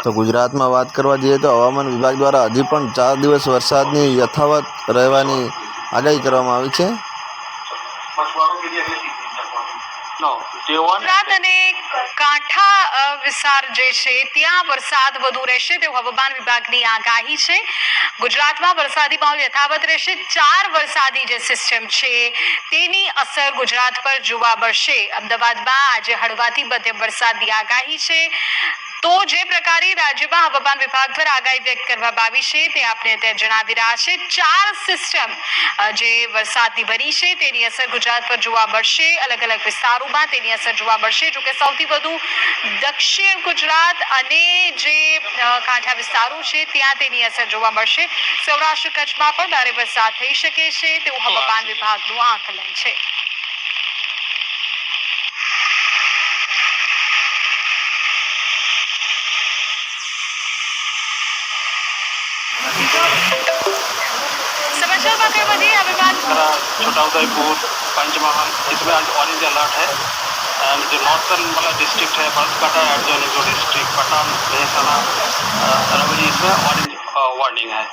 તો ગુજરાતમાં વાત કરવા જઈએ તો હવામાન વિભાગ દ્વારા હજી પણ 4 દિવસ વરસાદની યથાવત રહેવાની આગાહી કરવામાં આવી છે। ગુજરાત અને કાંઠા વિસ્તાર જે છે ત્યાં વરસાદ વધુ રહેશે તેવું હવામાન વિભાગની આગાહી છે। ગુજરાતમાં વરસાદી માહોલ યથાવત રહેશે। 4 વરસાદી જે સિસ્ટમ છે તેની અસર ગુજરાત પર જોવા મળશે। અમદાવાદમાં આજે હળવાથી મધ્યમ વરસાદની આગાહી છે। તો જે પ્રકારે રાજ્યમાં હવામાન વિભાગ દ્વારા આગાહી વ્યક્ત કરવામાં આવી છે તે આપણે ત્યાં જણાવી રહ્યા છે। 4 સિસ્ટમ જે વરસાદની બની છે તેની અસર ગુજરાત પર જોવા મળશે। અલગ અલગ વિસ્તારોમાં તેની અસર જોવા મળશે। જોકે સૌથી વધુ દક્ષિણ ગુજરાત અને જે કાંઠા વિસ્તારો છે ત્યાં તેની અસર જોવા મળશે। સૌરાષ્ટ્ર કચ્છમાં પણ ભારે વરસાદ થઈ શકે છે તેવું હવામાન વિભાગનું આકલન છે। समाचार में आगे बढ़िए। अभिमान छोटाउदेपुर पंचमहल इसमें आज ऑरेंज अलर्ट है। एंड जो नॉर्थर्न वाला डिस्ट्रिक्ट है बनासकांठा जो डिस्ट्रिक्ट पटना मेहसाना इसमें ऑरेंज वार्निंग है।